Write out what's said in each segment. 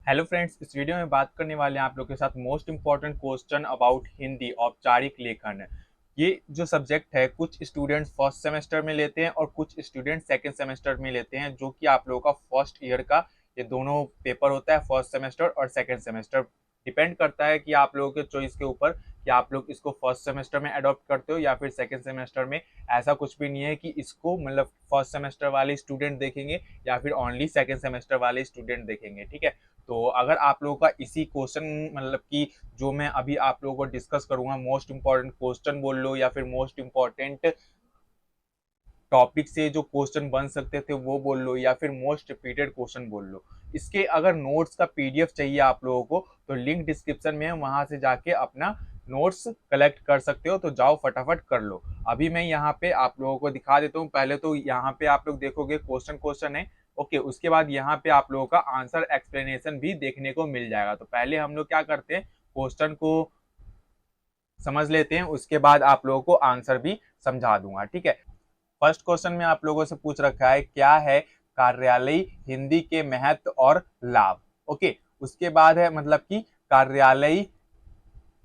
Hello friends, इस video में बात करने वाले हैं आप लोग के साथ most important question about Hindi औपचारिक लेखन। ये जो सब्जेक्ट है कुछ स्टूडेंट्स फर्स्ट सेमेस्टर में लेते हैं और कुछ स्टूडेंट सेकंड सेमेस्टर में लेते हैं, जो कि आप लोगों का फर्स्ट ईयर का ये दोनों पेपर होता है, फर्स्ट सेमेस्टर और सेकंड सेमेस्टर। डिपेंड करता है कि आप लोगों के चॉइस के ऊपर कि आप लोग इसको फर्स्ट सेमेस्टर में अडॉप्ट करते हो या फिर सेकंड सेमेस्टर में। ऐसा कुछ भी नहीं है कि इसको मतलब फर्स्ट सेमेस्टर वाले स्टूडेंट देखेंगे या फिर ओनली सेकंड सेमेस्टर वाले स्टूडेंट देखेंगे, ठीक है। तो अगर आप लोगों का इसी क्वेश्चन मतलब कि जो मैं अभी आप लोगों को डिस्कस करूंगा, मोस्ट इंपॉर्टेंट क्वेश्चन बोल लो या फिर मोस्ट इंपॉर्टेंट टॉपिक से जो क्वेश्चन बन सकते थे वो बोल लो या फिर मोस्ट रिपीटेड क्वेश्चन बोल लो, इसके अगर नोट्स का पीडीएफ चाहिए आप लोगों को तो लिंक डिस्क्रिप्शन में है, वहां से जाके अपना नोट्स कलेक्ट कर सकते हो। तो जाओ फटाफट कर लो। अभी मैं यहाँ पे आप लोगों को दिखा देता हूँ। पहले तो यहाँ पे आप लोग देखोगे क्वेश्चन क्वेश्चन है, ओके। उसके बाद यहाँ पे आप लोगों का आंसर एक्सप्लेनेशन भी देखने को मिल जाएगा। तो पहले हम लोग क्या करते हैं, क्वेश्चन को समझ लेते हैं, उसके बाद आप लोगों को आंसर भी समझा दूंगा, ठीक है। फर्स्ट क्वेश्चन में आप लोगों से पूछ रखा है क्या है कार्यालयी हिंदी के महत्व और लाभ, ओके। उसके बाद है मतलब कि कार्यालयी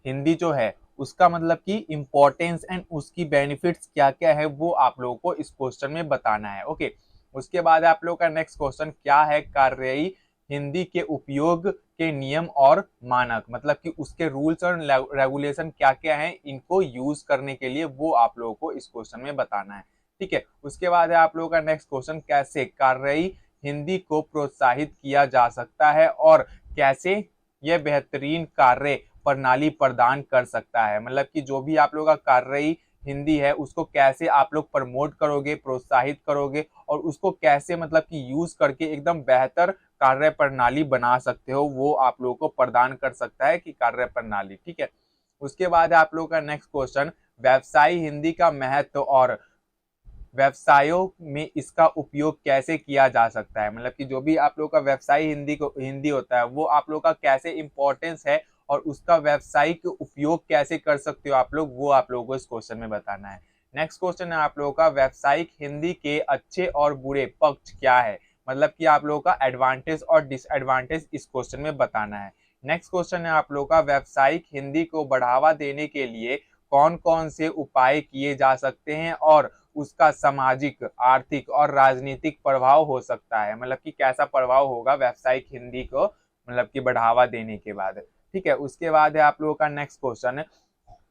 हिंदी जो है उसका मतलब कि इंपॉर्टेंस एंड उसकी बेनिफिट्स क्या क्या है वो आप लोगों को इस क्वेश्चन में बताना है, ओके। उसके बाद आप लोगों का नेक्स्ट क्वेश्चन क्या है कार्यई हिंदी के उपयोग के नियम और मानक, मतलब कि उसके रूल्स और रेगुलेशन क्या क्या है इनको यूज करने के लिए, वो आप लोगों को इस क्वेश्चन में बताना है, ठीक है। उसके बाद है आप लोगों का नेक्स्ट क्वेश्चन कैसे कार्यई हिंदी को प्रोत्साहित किया जा सकता है और कैसे यह बेहतरीन कार्य प्रणाली प्रदान कर सकता है, मतलब कि जो भी आप लोगों का कार्यई हिंदी है उसको कैसे आप लोग प्रमोट करोगे, प्रोत्साहित करोगे और उसको कैसे मतलब कि यूज करके एकदम बेहतर कार्य प्रणाली बना सकते हो, वो आप लोगों को प्रदान कर सकता है कि कार्य प्रणाली, ठीक है। उसके बाद आप लोगों का नेक्स्ट क्वेश्चन व्यवसायी हिंदी का महत्व और व्यवसायों में इसका उपयोग कैसे किया जा सकता है, मतलब कि जो भी आप लोग का व्यवसायी हिंदी होता है वो आप लोग का कैसे इंपॉर्टेंस है और उसका व्यवसायिक उपयोग कैसे कर सकते हो आप लोग, वो आप लोगों को इस क्वेश्चन में बताना है। नेक्स्ट क्वेश्चन है आप लोगों का व्यावसायिक हिंदी के अच्छे और बुरे पक्ष क्या है, मतलब कि आप लोगों का एडवांटेज और डिसएडवांटेज इस क्वेश्चन में बताना है। नेक्स्ट क्वेश्चन है आप लोगों का व्यावसायिक हिंदी को बढ़ावा देने के लिए कौन कौन से उपाय किए जा सकते हैं और उसका सामाजिक, आर्थिक और राजनीतिक प्रभाव हो सकता है, मतलब कि कैसा प्रभाव होगा व्यावसायिक हिंदी को मतलब कि बढ़ावा देने के बाद, ठीक है। उसके बाद है आप लोगों का नेक्स्ट क्वेश्चन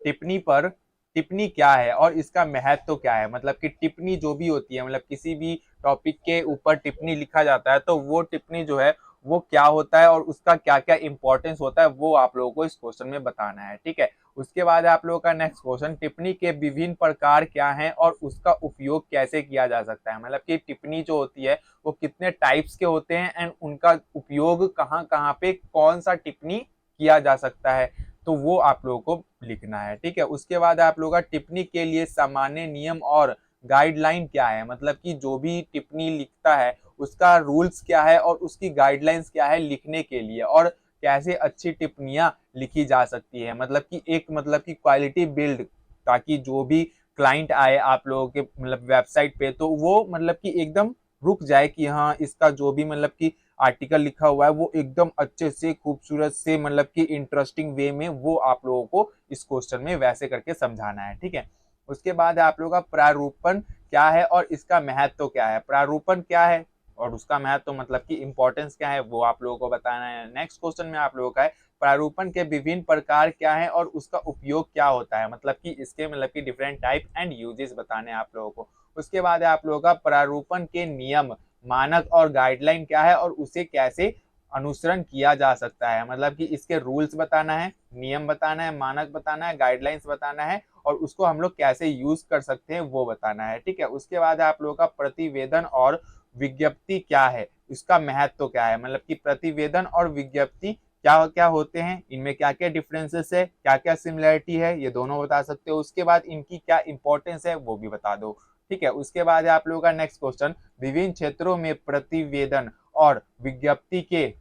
टिप्पणी पर टिप्पणी क्या है और इसका महत्व क्या है, मतलब कि टिप्पणी जो भी होती है मतलब किसी भी टॉपिक के ऊपर टिप्पणी लिखा जाता है तो वो टिप्पणी जो है वो क्या होता है और उसका क्या क्या इंपॉर्टेंस होता है वो आप लोगों को इस क्वेश्चन में बताना है, ठीक है। उसके बाद आप लोगों का नेक्स्ट क्वेश्चन टिप्पणी के विभिन्न प्रकार क्या हैं और उसका उपयोग कैसे किया जा सकता है, मतलब कि टिप्पणी जो होती है वो कितने टाइप्स के होते हैं एंड उनका उपयोग कहाँ कहाँ पे कौन सा टिप्पणी किया जा सकता है, तो वो आप लोगों को लिखना है, ठीक है। उसके बाद आप लोगों का टिप्पणी के लिए सामान्य नियम और गाइडलाइन क्या है, मतलब कि जो भी टिप्पणी लिखता है उसका रूल्स क्या है और उसकी गाइडलाइंस क्या है लिखने के लिए, और कैसे अच्छी टिप्पणियां लिखी जा सकती है, मतलब कि एक मतलब कि क्वालिटी बिल्ड, ताकि जो भी क्लाइंट आए आप लोगों के मतलब वेबसाइट पे तो वो मतलब कि एकदम रुक जाए कि हाँ इसका जो भी मतलब कि आर्टिकल लिखा हुआ है वो एकदम अच्छे से खूबसूरत से मतलब कि इंटरेस्टिंग वे में वो आप लोगों को इस क्वेश्चन में वैसे करके समझाना है, ठीक है। उसके बाद आप लोगों का प्रारूपण क्या है और इसका महत्व क्या है, प्रारूपण क्या है और उसका महत्व मतलब कि इंपॉर्टेंस क्या है वो आप लोगों को बताना है। नेक्स्ट क्वेश्चन में आप लोगों का है प्रारूपण के विभिन्न प्रकार क्या है और उसका उपयोग क्या होता है, मतलब कि इसके मतलब कि डिफरेंट टाइप एंड यूजेस बताने हैं आप लोगों को। उसके बाद है आप लोगों का प्रारूपण के नियम, मानक और गाइडलाइन क्या है और उसे कैसे अनुसरण किया जा सकता है, मतलब कि इसके रूल्स बताना है, नियम बताना है, मानक बताना है, गाइडलाइंस बताना है और उसको हम लोग कैसे यूज कर सकते हैं वो बताना है, ठीक है। उसके बाद आप लोगों का प्रतिवेदन और विज्ञप्ति क्या है, इसका महत्व क्या है, मतलब कि प्रतिवेदन और विज्ञप्ति क्या क्या होते हैं, इनमें क्या क्या डिफरेंसेस है, क्या क्या सिमिलरिटी है, ये दोनों बता सकते हो। उसके बाद इनकी क्या इंपॉर्टेंस है वो भी बता दो, ठीक है। उसके बाद आप लोगों का नेक्स्ट क्वेश्चन विभिन्न क्षेत्रों में प्रतिवेदन और विज्ञप्ति के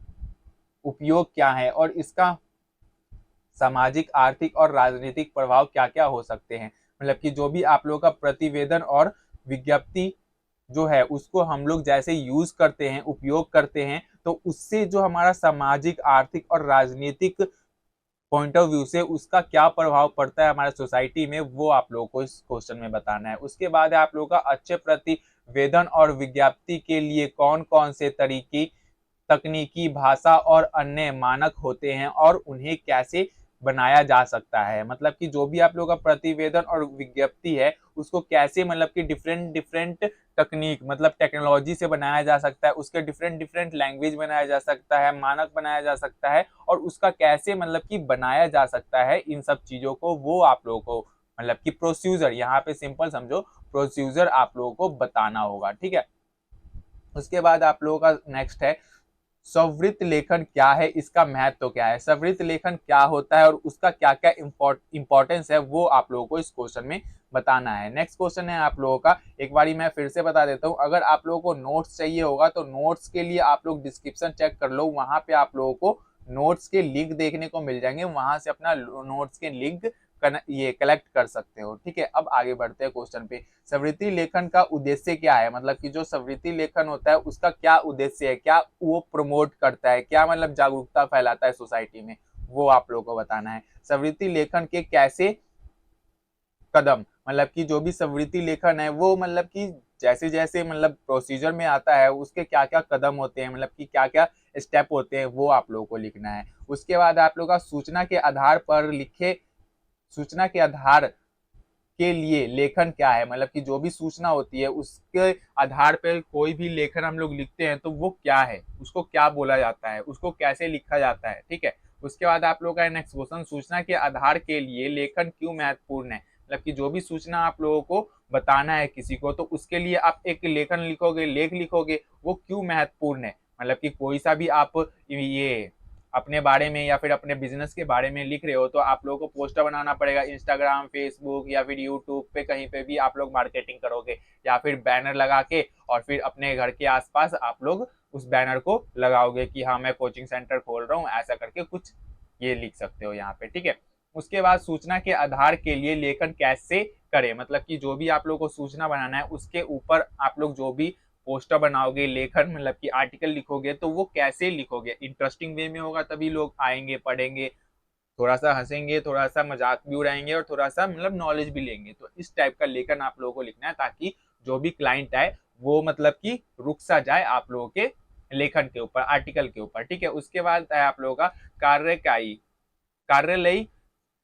उपयोग क्या है और इसका सामाजिक, आर्थिक और राजनीतिक प्रभाव क्या क्या हो सकते हैं, मतलब कि जो भी आप लोगों का प्रतिवेदन और विज्ञप्ति जो है उसको हम लोग जैसे यूज करते हैं, उपयोग करते हैं, तो उससे जो हमारा सामाजिक, आर्थिक और राजनीतिक पॉइंट ऑफ व्यू से उसका क्या प्रभाव पड़ता है हमारे सोसाइटी में, वो आप लोगों को इस क्वेश्चन में बताना है। उसके बाद है आप लोगों का अच्छे प्रतिवेदन और विज्ञप्ति के लिए कौन कौन से तरीके, तकनीकी, भाषा और अन्य मानक होते हैं और उन्हें कैसे बनाया जा सकता है। मतलब कि जो भी आप लोगों का प्रतिवेदन और विज्ञप्ति है उसको कैसे, मतलब कि डिफरेंट डिफरेंट तकनीक, मतलब टेक्नोलॉजी से बनाया जा सकता है, उसके डिफरेंट डिफरेंट लैंग्वेज बनाया जा सकता है, मानक बनाया जा सकता है, और उसका कैसे मतलब कि बनाया जा सकता है, इन सब चीजों को वो आप लोगों को मतलब कि प्रोसीजर, यहाँ पे सिंपल समझो, प्रोसीजर आप लोगों को बताना होगा। ठीक है। उसके बाद आप लोगों का नेक्स्ट है स्ववृत्त लेखन क्या है, इसका महत्व क्या है। स्ववृत्त लेखन क्या होता है और उसका क्या क्या इंपॉर्टेंस है, वो आप लोगों को इस क्वेश्चन में बताना है। नेक्स्ट क्वेश्चन है आप लोगों का, एक बारी मैं फिर से बता देता हूँ, अगर आप लोगों को नोट्स चाहिए होगा तो नोट्स के लिए आप लोग डिस्क्रिप्शन चेक कर लो, वहां पे आप लोगों को नोट्स के लिंक देखने को मिल जाएंगे, वहां से अपना नोट्स के लिंक ये कलेक्ट कर सकते हो। ठीक है। अब आगे बढ़ते हैं क्वेश्चन पे। स्ववृत्ति लेखन का उद्देश्य क्या है, मतलब कि जो स्ववृत्ति लेखन होता है उसका क्या उद्देश्य है, क्या वो प्रमोट करता है, क्या मतलब जागरूकता फैलाता है सोसाइटी में, वो आप लोगों को बताना है। स्ववृत्ति लेखन के कैसे कदम, मतलब कि जो भी स्ववृत्ति लेखन है वो मतलब कि जैसे जैसे मतलब प्रोसीजर में आता है उसके क्या क्या कदम होते हैं, मतलब कि क्या क्या स्टेप होते हैं, वो आप लोगों को लिखना है। उसके बाद आप लोग का सूचना के आधार पर लिखे, सूचना के आधार के लिए लेखन क्या है, मतलब कि जो भी सूचना होती है उसके आधार पर कोई भी लेखन हम लोग लिखते हैं तो वो क्या है, उसको क्या बोला जाता है, उसको कैसे लिखा जाता है। ठीक है। उसके बाद आप लोग का नेक्स्ट क्वेश्चन, सूचना के आधार के लिए लेखन क्यों महत्वपूर्ण है, मतलब कि जो भी सूचना आप लोगों को बताना है किसी को तो उसके लिए आप एक लेखन लिखोगे, लेख लिखोगे, वो क्यों महत्वपूर्ण है। मतलब कि कोई सा भी आप ये अपने बारे में या फिर अपने बिजनेस के बारे में लिख रहे हो तो आप लोगों को पोस्टर बनाना पड़ेगा, इंस्टाग्राम, फेसबुक या फिर यूट्यूब पे कहीं पे भी आप लोग मार्केटिंग करोगे, या फिर बैनर लगा के और फिर अपने घर के आसपास आप लोग उस बैनर को लगाओगे कि हाँ मैं कोचिंग सेंटर खोल रहा हूँ, ऐसा करके कुछ ये लिख सकते हो यहाँ पे। ठीक है। उसके बाद सूचना के आधार के लिए लेखन कैसे करें, मतलब कि जो भी आप लोग को सूचना बनाना है उसके ऊपर आप लोग जो भी पोस्टर बनाओगे, लेखन मतलब कि आर्टिकल लिखोगे तो वो कैसे लिखोगे, इंटरेस्टिंग वे में होगा तभी लोग आएंगे, पढ़ेंगे, थोड़ा सा हंसेंगे, थोड़ा सा मजाक भी उड़ाएंगे और थोड़ा सा मतलब नॉलेज भी लेंगे। तो इस टाइप का लेखन आप लोगों को लिखना है ताकि जो भी क्लाइंट आए वो मतलब कि रुक सा जाए आप लोगों के लेखन के ऊपर, आर्टिकल के ऊपर। ठीक है। उसके बाद है आप लोगों का कार्यकाई, कार्यालयी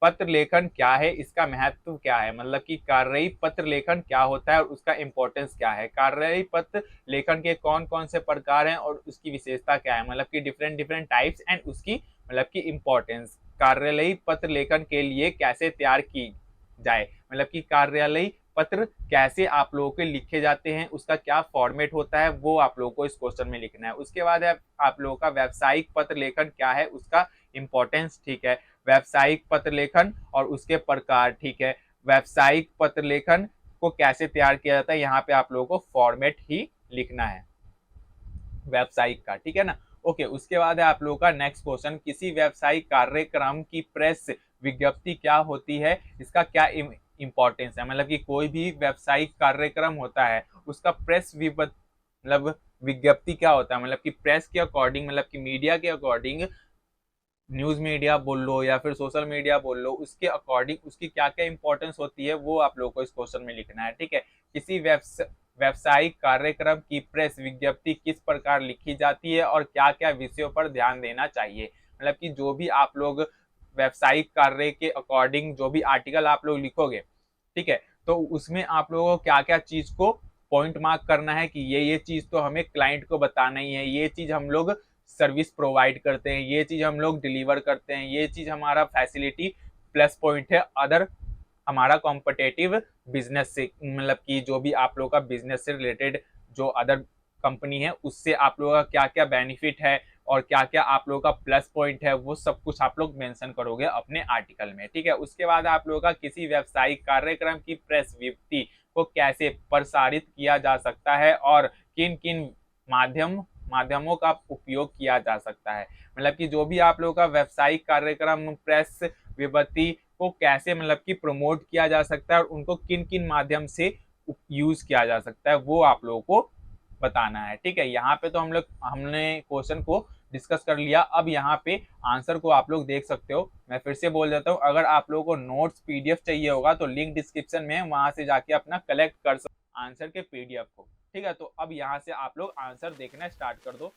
पत्र लेखन क्या है, इसका महत्व क्या है, मतलब कि कार्ययी पत्र लेखन क्या होता है और उसका इंपॉर्टेंस क्या है, कार्ययी पत्र लेखन के कौन कौन से प्रकार हैं और उसकी विशेषता क्या है, मतलब कि डिफरेंट डिफरेंट टाइप्स एंड उसकी मतलब कि इंपॉर्टेंस। कार्यालयी पत्र लेखन के लिए कैसे तैयार की जाए, मतलब कि कार्यालयी पत्र कैसे आप लोगों के लिखे जाते हैं, उसका क्या फॉर्मेट होता है, वो आप लोगों को इस क्वेश्चन में लिखना है। उसके बाद है आप लोगों का व्यावसायिक पत्र लेखन क्या है, उसका इंपॉर्टेंस। ठीक है। व्यावसायिक पत्र लेखन और उसके प्रकार। ठीक है। व्यावसायिक पत्र लेखन को कैसे तैयार किया जाता है, यहाँ पे आप लोगों को फॉर्मेट ही लिखना है व्यावसायिक का। ठीक है ना। ओके। उसके बाद है आप लोगों का नेक्स्ट क्वेश्चन, किसी व्यावसायिक कार्यक्रम की प्रेस विज्ञप्ति क्या होती है, इसका क्या इंपॉर्टेंस है, मतलब कि कोई भी व्यावसायिक कार्यक्रम होता है उसका प्रेस मतलब विज्ञप्ति क्या होता है, मतलब कि प्रेस के अकॉर्डिंग, मतलब कि मीडिया के अकॉर्डिंग, न्यूज मीडिया बोल लो या फिर सोशल मीडिया बोल लो, उसके अकॉर्डिंग उसकी क्या क्या इंपॉर्टेंस होती है वो आप लोगों को इस क्वेश्चन में लिखना है। ठीक है। किसी व्यवसायिक कार्यक्रम की प्रेस विज्ञप्ति किस प्रकार लिखी जाती है और क्या क्या विषयों पर ध्यान देना चाहिए, मतलब कि जो भी आप लोग व्यवसायिक कार्य के अकॉर्डिंग जो भी आर्टिकल आप लोग लिखोगे, ठीक है, तो उसमें आप लोगों को क्या क्या चीज को पॉइंट मार्क करना है कि ये चीज तो हमें क्लाइंट को बताना ही है, ये चीज हम लोग सर्विस प्रोवाइड करते हैं, ये चीज हम लोग डिलीवर करते हैं, ये चीज हमारा फैसिलिटी प्लस पॉइंट है अदर हमारा कॉम्पिटेटिव बिजनेस से, मतलब कि जो भी आप लोगों का बिजनेस से रिलेटेड जो अदर कंपनी है उससे आप लोगों का क्या क्या बेनिफिट है और क्या क्या आप लोगों का प्लस पॉइंट है, वो सब कुछ आप लोग मेंशन करोगे अपने आर्टिकल में। ठीक है। उसके बाद आप लोगों का किसी व्यावसायिक कार्यक्रम की प्रेस विज्ञप्ति को कैसे प्रसारित किया जा सकता है और किन किन माध्यमों का उपयोग किया जा सकता है, मतलब कि जो भी आप लोगों का व्यावसायिक कार्यक्रम प्रेस विज्ञप्ति को कैसे मतलब कि प्रमोट किया जा सकता है और उनको किन किन माध्यम से यूज किया जा सकता है, वो आप लोगों को बताना है। ठीक है, यहाँ पे तो हमने क्वेश्चन को डिस्कस कर लिया। अब यहाँ पे आंसर को आप लोग देख सकते हो। मैं फिर से बोल देता हूँ, अगर आप लोगों को नोट्स पीडीएफ चाहिए होगा तो लिंक डिस्क्रिप्शन में है, वहां से जाके अपना कलेक्ट कर सकते आंसर के पीडीएफ को। ठीक है, तो अब यहाँ से आप लोग आंसर देखना स्टार्ट कर दो।